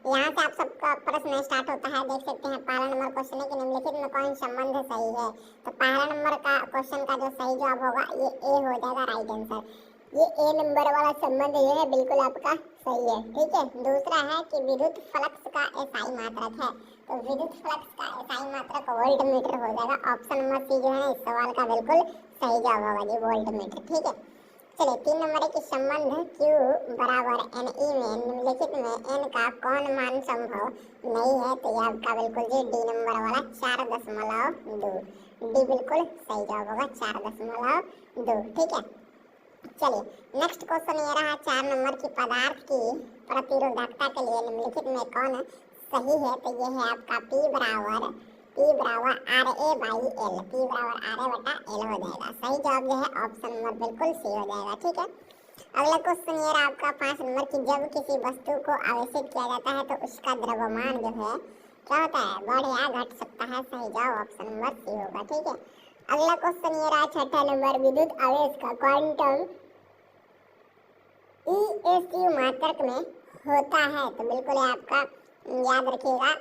यहाँ से आप सबका प्रश्न स्टार्ट होता है। देख सकते हैं पहला नंबर क्वेश्चन है कि निम्नलिखित में कौन संबंध सही है। तो पहला नंबर का क्वेश्चन का जो सही जवाब होगा ये ए हो जाएगा, राइट आंसर। ये ए नंबर वाला संबंध जो है बिल्कुल आपका सही है, ठीक है। दूसरा है कि विद्युत फ्लक्स का एसआई मात्रक है। तो विद्युत फ्लक्स का एसआई मात्रक वोल्ट मीटर हो जाएगा। ऑप्शन नंबर सी जो है इस सवाल का बिल्कुल सही जवाब होगा जी, वोल्ट मीटर, ठीक है। चलिए 3 नंबर है कि संबंध Q बराबर NE में निम्नलिखित में n का कौन मान संभव नहीं है। तो ये आपका बिल्कुल जी डी नंबर वाला 4.2, डी बिल्कुल सही जवाब होगा 4.2, ठीक है। चलिए नेक्स्ट क्वेश्चन ये रहा 4 नंबर की पदार्थ की प्रतिरोधकता के लिए निम्नलिखित में कौन सही है। तो ये है आपका P बराबर RA बाई L, P बराबर RA बटा L हो जाएगा। सही जवाब जो है ऑप्शन नंबर बिल्कुल सी हो जाएगा, ठीक है। अगला क्वेश्चन ये रहा आपका 5 नंबर की जब किसी वस्तु को आवेशित किया जाता है तो उसका द्रव्यमान जो है क्या होता है, बढ़ या घट सकता है। सही जवाब ऑप्शन नंबर सी होगा, ठीक है। अगला क्वेश्चन ये रहा 6 नंबर विद्युत आवेश का क्वांटम ESU मात्रक में होता है। तो बिल्कुल आपका याद रखिएगा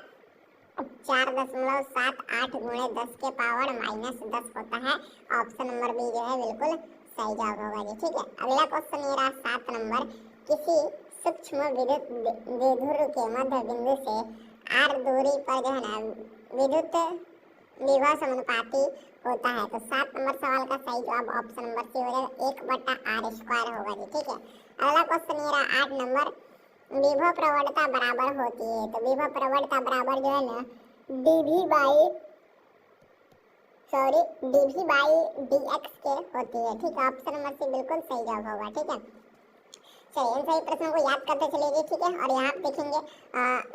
4.78 गुणे 10 के पावर -10 होता है। ऑप्शन नंबर बी जो है बिल्कुल सही जवाब होगा जी, ठीक है। अगला क्वेश्चन ये रहा 7 नंबर किसी सूक्ष्म विद्युत द्विध्रुव के मध्य बिंदु से r दूरी पर जो है ना विद्युत विभव समानुपाती होता है। तो 7 नंबर सवाल का सही जवाब ऑप्शन नंबर सी हो जाएगा, 1/r² होगा जी, ठीक है। अगला क्वेश्चन ये रहा 8 नंबर विभव प्रवणता बराबर होती है। तो विभव प्रवणता बराबर जो है ना dv बाई dx के होती है, ठीक है। ऑप्शन नंबर सी बिल्कुल सही जवाब होगा, ठीक है। चलिए इन सही प्रश्नों को याद करते चलिए, ठीक है। और यहाँ देखेंगे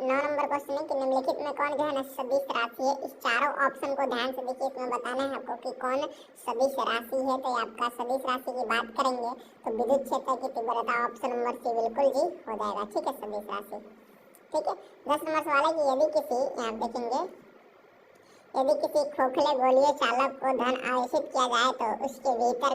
9 नंबर क्वेश्चन है कि निम्नलिखित में कौन जो है ना सदिश राशि है। इस चारों ऑप्शन को ध्यान से देखिए, इसमें बताना है आपको कि कौन सदिश राशि है। तो आपका सदिश राशि की बात करेंगे तो विद्युत क्षेत्र की तीव्रता ऑप्शन नंबर सी बिल्कुल जी हो जाएगा, ठीक है, सदिश राशि, ठीक है। 10 नंबर सवाल है कि यदि किसी यहाँ देखेंगे यदि किसी खोखले गोलीय चालक को धन आवेशित किया जाए तो उसके भीतर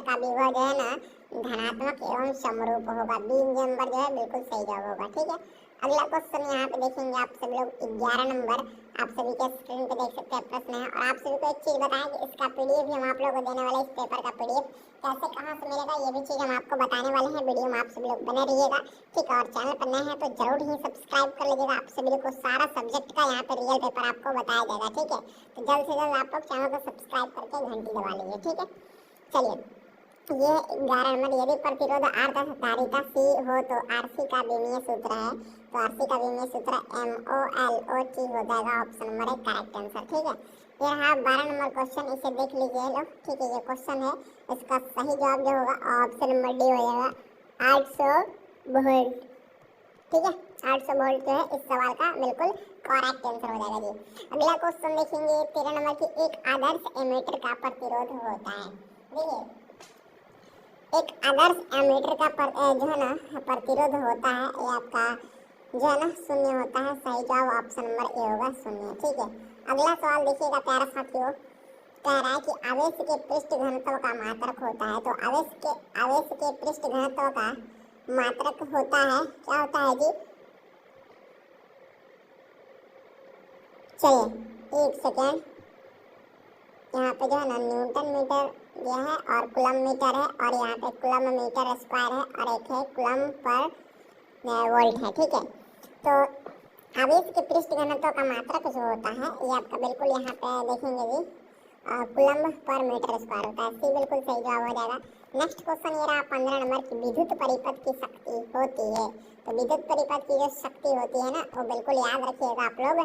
का विभव जो है ना धनात्मक एवं समरूप होगा। बी नंबर जो है बिल्कुल सही जवाब होगा, ठीक है। अगला क्वेश्चन यहाँ पे देखेंगे आप सभी लोग 11 नंबर आप सभी के स्क्रीन पे देख सकते हैं प्रश्न है। और आप सभी को एक चीज बताएं कि इसका पीडीएफ हम आप लोगों को देने वाले, इस पेपर का पीडीएफ कैसे कहाँ से मिलेगा ये भी चीज हम आपको बताने वाले हैं। वीडियो में आप सभी लोग बने रहिएगा, ठीक है। और चैनल पर नए हैं तो जरूर ही सब्सक्राइब कर लीजिएगा। आप सभी को सारा सब्जेक्ट का यहाँ पे रियल पेपर आपको बताया जाएगा, ठीक है। तो जल्द से जल्द आप लोग चैनल को सब्सक्राइब करके घंटी दबा लीजिए, ठीक है। चलिए ये 11 नंबर यदि प्रतिरोध R धारिता C हो तो RC का विमीय सूत्र है। तो RC का विमीय सूत्र MOLOT हो जाएगा। ऑप्शन नंबर 1 करेक्ट आंसर, ठीक है। ये रहा 12 नंबर क्वेश्चन, इसे देख लीजिए लोग, ठीक है। ये क्वेश्चन है, इसका सही जवाब जो होगा ऑप्शन नंबर डी हो जाएगा 800 वोल्ट, ठीक है। 800 वोल्ट जो है इस सवाल का बिल्कुल करेक्ट आंसर हो जाएगा जी। अगला क्वेश्चन देखेंगे 13 नंबर की एक आदर्श एमीटर का प्रतिरोध होता है। देखिए एक आदर्श एमीटर का जो है ना प्रतिरोध होता है ये आपका जो है ना 0 होता है। सही जवाब ऑप्शन नंबर ए होगा 0, ठीक है। अगला सवाल देखिएगा प्यारा साथियों, कह रहा है कि आवेश के पृष्ठ घनत्व का मात्रक होता है। तो आवेश के पृष्ठ घनत्व का मात्रक होता है, क्या होता है जी, चलिए एक सेकेंड, यहाँ पे जो है ना न्यूटन मीटर यह है और कूलम मीटर है, और यहाँ पे कूलम मीटर स्क्वायर है और एक है कूलम पर वोल्ट है, ठीक है। तो आवेश के पृष्ठ घनत्व का मात्रक जो होता है ये आपका बिल्कुल यहाँ पे देखेंगे जी कूलम पर मीटर स्क्वायर होता है। सी बिल्कुल सही जवाब हो जाएगा। नेक्स्ट क्वेश्चन ये रहा 15 नंबर की विद्युत परिपथ की शक्ति होती है। तो विद्युत परिपथ की जो शक्ति होती है ना वो बिल्कुल याद रखिएगा आप लोग,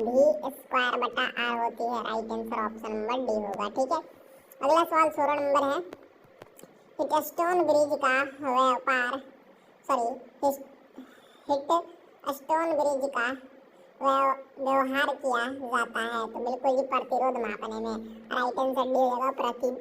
V²/R होती है। Right answer option number D होगा, ठीक है। अगला सवाल 16 नंबर है, हिटस्टोन ब्रिज का व्यापार हिटस्टोन ब्रिज का व्यवहार किया जाता है। तो बिल्कुल ही प्रतिरोध मापने में। राइट आंसर डी होगा प्रतिरोध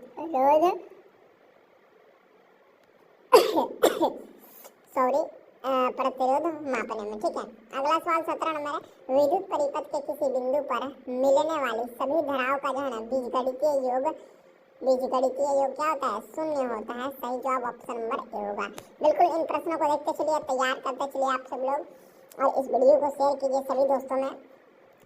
प्रतिरोध मापने में, ठीक है। अगला सवाल 17 नंबर है, विद्युत परिपथ के किसी बिंदु पर मिलने वाली सभी धाराओं का जो है ना बीजगणितीय योग क्या होता है, 0 होता है। सही जवाब ऑप्शन नंबर ए होगा। बिल्कुल इन प्रश्नों को देखते चलिए, तैयार करते चलिए आप सब लोग। और इस वीडियो को शेयर कीजिए सभी दोस्तों में।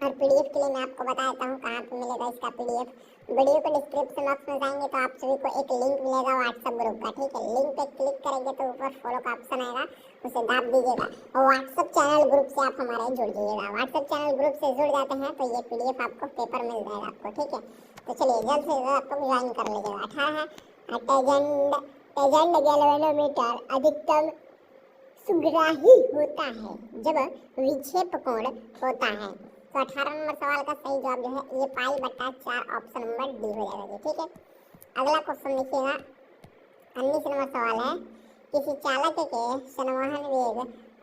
और पीडीएफ के लिए मैं आपको बता देता हूँ कहाँ पे मिलेगा इसका पीडीएफ। वीडियो को डिस्क्रिप्शन बॉक्स में जाएंगे तो आप सभी को एक लिंक मिलेगा व्हाट्सएप ग्रुप का, ठीक है। लिंक पे क्लिक करेंगे तो ऊपर फॉलो का ऑप्शन आएगा, उसे दाब दीजिएगा और व्हाट्सएप चैनल ग्रुप से आप हमारे जुड़ जाइएगा। व्हाट्सएप चैनल ग्रुप से जुड़ जाते हैं तो ये पीडीएफ आपको पेपर मिल जाएगा आपको, ठीक है। तो चलिए जल्द से जल्द आपको ज्वाइन कर लीजिएगा। 18 टेजेंड गैल्वेनोमीटर अधिकतम सुग्राही होता है जब विक्षेप कोण होता है। तो 18 नंबर सवाल का सही जवाब जो है ये पाई/4 ऑप्शन नंबर डी हो जाएगा जी, ठीक है। अगला क्वेश्चन देखिएगा, 19 नंबर सवाल है, किसी चालक के संवहन वेग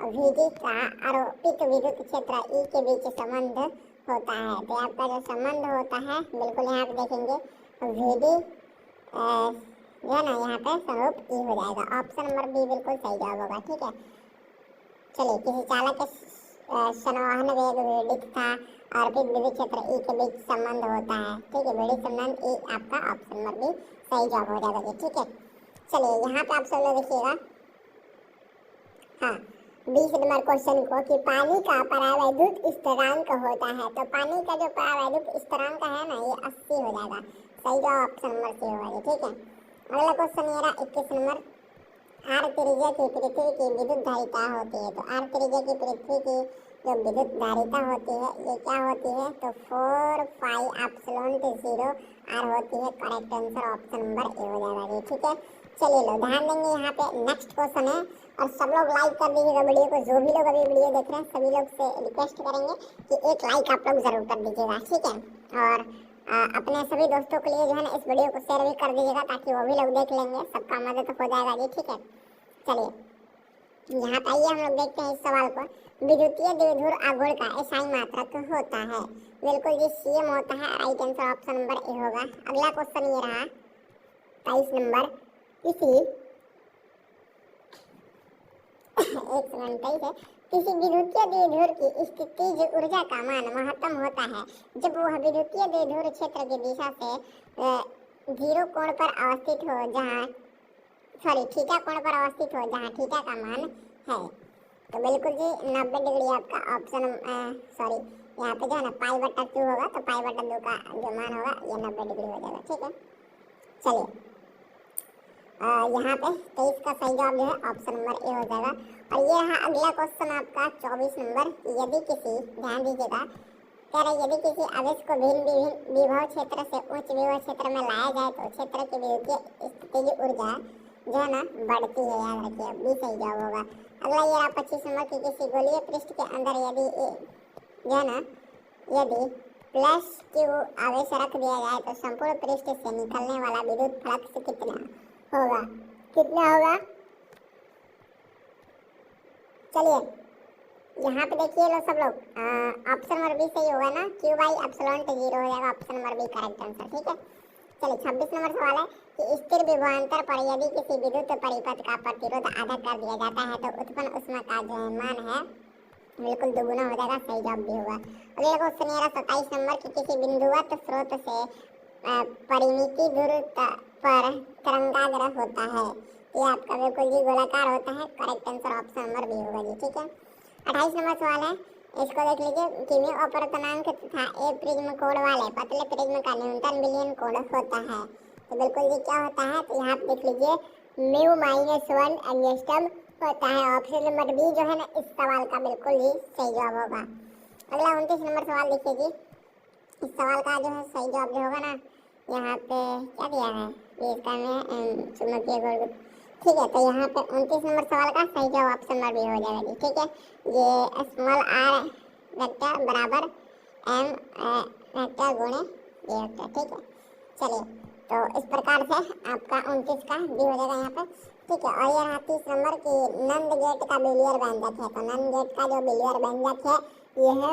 vd का आरोपित विद्युत क्षेत्र E के बीच संबंध होता है। तो आपका जो संबंध होता है बिल्कुल यहाँ पे देखेंगे vd जो है ना यहाँ पे स्वरूप E हो जाएगा। ऑप्शन नंबर बी बिल्कुल सही जवाब होगा, ठीक है। चलिए, किसी चालक के संवहन वेग vd तथा आरोपित विद्युत क्षेत्र E के बीच संबंध होता है, ठीक है। vd संबंध E आपका ऑप्शन नंबर बी सही जवाब हो जाएगा, ठीक है। चलिए यहाँ पे आप सब लोग देखिएगा, हाँ 20 नंबर क्वेश्चन को कि पानी का परावैद्युत स्थिरांक होता है। तो पानी का जो परावैद्युत स्थिरांक है ना ये 80 हो जाएगा, सही जवाब ऑप्शन नंबर सी होगा, ठीक है। अगला क्वेश्चन ये रहा 21 नंबर, आर त्रिज्या की पृथ्वी की विद्युत धारिता होती है। तो आर त्रिज्या की पृथ्वी की जो विद्युत धारिता होती है ये क्या होती है, तो 4 पाई एप्सिलॉन 0 आर होती है। Correct answer option number A हो जाएगा जी, ठीक है। चलिए लो ध्यान देंगे यहाँ पे नेक्स्ट क्वेश्चन है, और सब लोग लाइक कर दीजिएगा वीडियो को। जो भी लोग अभी वीडियो देख रहे हैं सभी लोग से रिक्वेस्ट करेंगे कि एक लाइक आप लोग जरूर कर दीजिएगा, ठीक है। और अपने सभी दोस्तों के लिए जो है ना इस वीडियो को शेयर भी कर दीजिएगा ताकि वो भी लोग देख लेंगे, सबका मदद हो जाएगा जी, ठीक है। चलिए यहाँ पे आइए हम लोग देखते हैं इस सवाल को। विद्युतीय द्विध्रुव आघूर्ण का एसआई मात्रक होता है, बिल्कुल जी सीएम होता है। Right answer option number A होगा। अगला क्वेश्चन ये रहा 23 नंबर, किसी एक सेकंड 23 है, किसी विद्युतीय द्विध्रुव की स्थितिज ऊर्जा का मान महत्तम होता है जब वह विद्युतीय द्विध्रुव क्षेत्र की दिशा से 0 कोण पर अवस्थित हो, जहाँ थीटा कोण पर अवस्थित हो, जहाँ थीटा का मान है। तो बिल्कुल जी 90 डिग्री आपका ऑप्शन यहाँ पे जो है ना पाई/2 होगा, तो पाई/2 का जो मान होगा ये 90 डिग्री हो जाएगा, ठीक है। चलिए यहाँ पे 23 का सही जवाब जो है ऑप्शन नंबर ए हो जाएगा। और ये रहा अगला क्वेश्चन आपका 24 नंबर, यदि किसी, ध्यान दीजिएगा, कह रहे यदि किसी आवेश को भिन्न विभव क्षेत्र से उच्च विभव क्षेत्र में लाया जाए तो क्षेत्र की विद्युतीय स्थितिज ऊर्जा जो है ना बढ़ती है, याद रखिए, बी सही जवाब होगा। अगला ये रहा 25 नंबर की किसी गोलीय पृष्ठ के अंदर यदि जो है ना यदि +q आवेश रख दिया जाए तो संपूर्ण पृष्ठ से निकलने वाला विद्युत फ्लक्स कितना होगा, चलिए यहाँ पे देखिए लो सब लोग, ऑप्शन नंबर बी सही होगा ना, q/ε0 हो जाएगा option number B correct answer, ठीक है। चलिए 26 नंबर सवाल है कि स्थिर विभवांतर पर यदि किसी विद्युत परिपथ का प्रतिरोध आधा कर दिया जाता है तो उत्पन्न ऊष्मा का जो मान है बिल्कुल दोगुना हो जाएगा, सही जवाब भी होगा। अगला क्वेश्चन ये रहा 27 नंबर की किसी बिंदुवत स्रोत से परिमित दूरत्व पर तरंगाग्र होता है। ये आपका बिल्कुल जी गोलाकार होता है, correct answer option number B होगा जी, ठीक है। 28 नंबर सवाल है, इसको देख लीजिए, किमी अपवर्तनांक तथा ए प्रिज्म कोण वाले पतले प्रिज्म का न्यूनतम विलयन कोण होता है। तो बिल्कुल जी क्या होता है, तो यहाँ पे देख लीजिए μ-1 एंगस्ट्रम होता है। ऑप्शन नंबर बी जो है ना इस सवाल का बिल्कुल ही सही जवाब होगा। अगला 29 नंबर सवाल देखिए जी, इस सवाल का जो है सही जवाब जो होगा ना यहाँ पे क्या दिया है, इसका में चुंबकीय गोल, ठीक है। तो यहाँ पे 29 नंबर सवाल का सही जवाब ऑप्शन नंबर बी हो जाएगा जी, ठीक है। ये स्मॉल r वेक्टर बराबर m वेक्टर गुणे ये वेक्टर, ठीक है। चलिए तो इस प्रकार से आपका 29 का बी हो जाएगा यहाँ पे, ठीक है। और ये रहा 30 नंबर की नंद गेट का बिलियर व्यंजक है। तो नंद गेट का जो बिलियर व्यंजक है ये है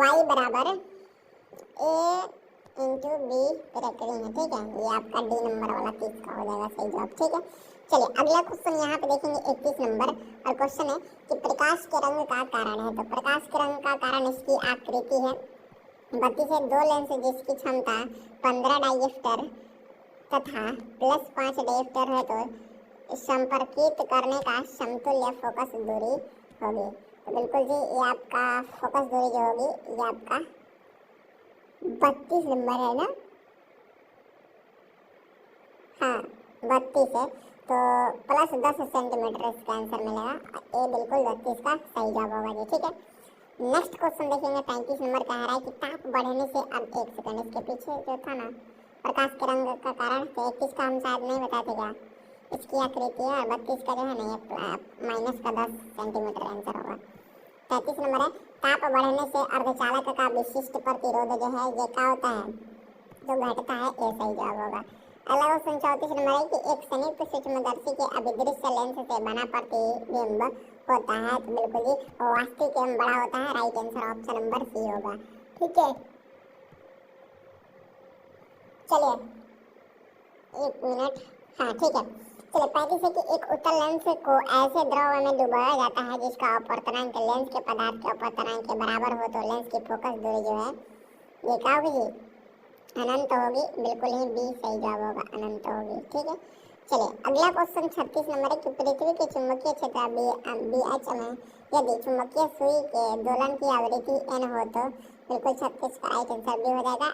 y बराबर a इंटू बी रेकरिंग है, ठीक है। ये आपका डी नंबर वाला 30 का हो जाएगा सही जवाब, ठीक है। चलिए अगला क्वेश्चन यहाँ पे देखेंगे 31 नंबर, और क्वेश्चन है कि प्रकाश के रंग का कारण है। तो प्रकाश के रंग का कारण इसकी आकृति है, बत्ती से 2 लेंस जिसकी क्षमता 15 डाइएफ्टर तथा +5 डाइएफ्टर है। तो संपर्कित करने का समतुल्य फोकस दूरी होगी। तो बिल्कुल जी ये आपका फोकस दूरी जो होगी ये आपका 32 नंबर है ना, हाँ 32 है, तो प्लस 10 सेंटीमीटर इसका आंसर मिलेगा। ये बिल्कुल 32 का सही जवाब होगा जी। ठीक है, नेक्स्ट क्वेश्चन देखेंगे। 35 नंबर कह रहा है कि ताप बढ़ने से, अब एक सेकंड, इसके पीछे जो था ना प्रकाश के रंग का कारण, तो 31 का हम शायद नहीं बताते क्या, इसकी आकृति है, 32 का जो है ना ये माइनस का 10 सेंटीमीटर आंसर होगा। 33 नंबर है, ताप बढ़ने से अर्धचालक का विशिष्ट प्रतिरोध जो है ये क्या होता है, जो घटता है, ये सही जवाब होगा। अगला क्वेश्चन 34 नंबर है कि एक संयुक्त सूक्ष्मदर्शी के अभिदृश्य लेंस से बना प्रतिबिंब होता है, तो बिल्कुल जी वास्तविक एवं बड़ा होता है। Right answer option number C होगा। ठीक है, चलिए एक मिनट, हाँ ठीक है, चलिए 35 है कि एक उत्तल लेंस को ऐसे द्रव में डुबाया जाता है जिसका अपवर्तनांक लेंस के पदार्थ के अपवर्तनांक के बराबर हो, तो लेंस की फोकस दूरी जो है ये क्या होगी, अनंत होगी। बिल्कुल ही बी सही जवाब होगा, अनंत होगी। ठीक है, चलिए अगला क्वेश्चन 36 नंबर है कि पृथ्वी के चुंबकीय क्षेत्र BH में यदि चुंबकीय सुई के दोलन की आवृत्ति n हो, तो बिल्कुल 36 का राइट आंसर भी हो जाएगा।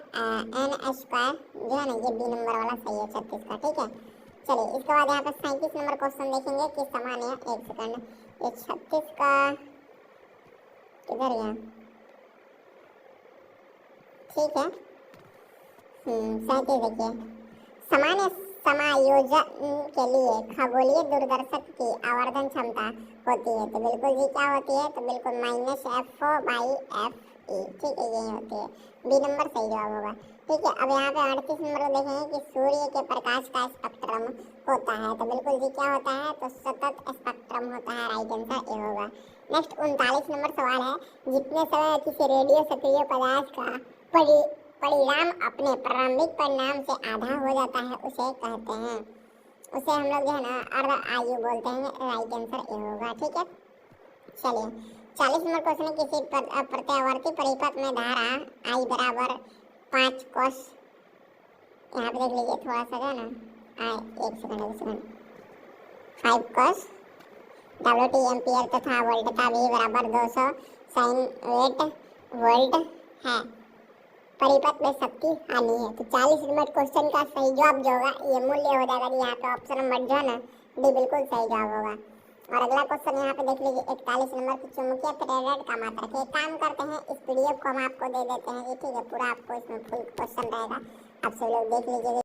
n स्क्वायर जो है ना ये बी नंबर वाला सही है 36 का। ठीक है, चलिए इसके बाद यहाँ पे 37 नंबर क्वेश्चन देखेंगे कि समान है, एक सेकंड, ये 36 का किधर गया, ठीक है, 37 देखिए, सामान्य समायोजन के लिए खगोलीय दूरदर्शक की आवर्धन क्षमता होती है, तो बिल्कुल जी क्या होती है, तो बिल्कुल -f/f(e), ठीक है, यही होती है। बी नंबर सही जवाब होगा। ठीक है, अब यहाँ पे 38 नंबर को देखेंगे कि सूर्य के प्रकाश का स्पेक्ट्रम होता है, तो बिल्कुल जी क्या होता है, तो सतत स्पेक्ट्रम होता है। राइट आंसर ए होगा। नेक्स्ट 39 नंबर सवाल है, जितने समय किसी रेडियो सक्रिय पदार्थ का परिणाम अपने प्रारंभिक परिणाम से आधा हो जाता है उसे कहते हैं, उसे हम लोग जो है ना अर्ध आयु बोलते हैं। राइट आंसर ए होगा। ठीक है, चलिए 40 नंबर क्वेश्चन है, किसी प्रत्यावर्ती परिपथ में धारा I बराबर 5 cos, यहाँ पे देख लीजिए थोड़ा सा जो है ना, एक सेकंड 5 cos WT एम्पियर तथा वोल्टता V बराबर 200 साइन 8 वोल्ट है, परिपथ में शक्ति आनी है। तो 40 नंबर क्वेश्चन का सही जवाब जो होगा ये मूल्य हो जाएगा जी, यहाँ पे ऑप्शन नंबर जो है ना डी बिल्कुल सही जवाब होगा। और अगला क्वेश्चन यहाँ पे देख लीजिए 41 नंबर की चुंबकीय प्रेरण का मात्रक। एक काम करते हैं, इस PDF को हम आपको दे देते हैं, ठीक है, पूरा आपको इसमें फुल क्वेश्चन रहेगा, आप सभी लोग देख लीजिए।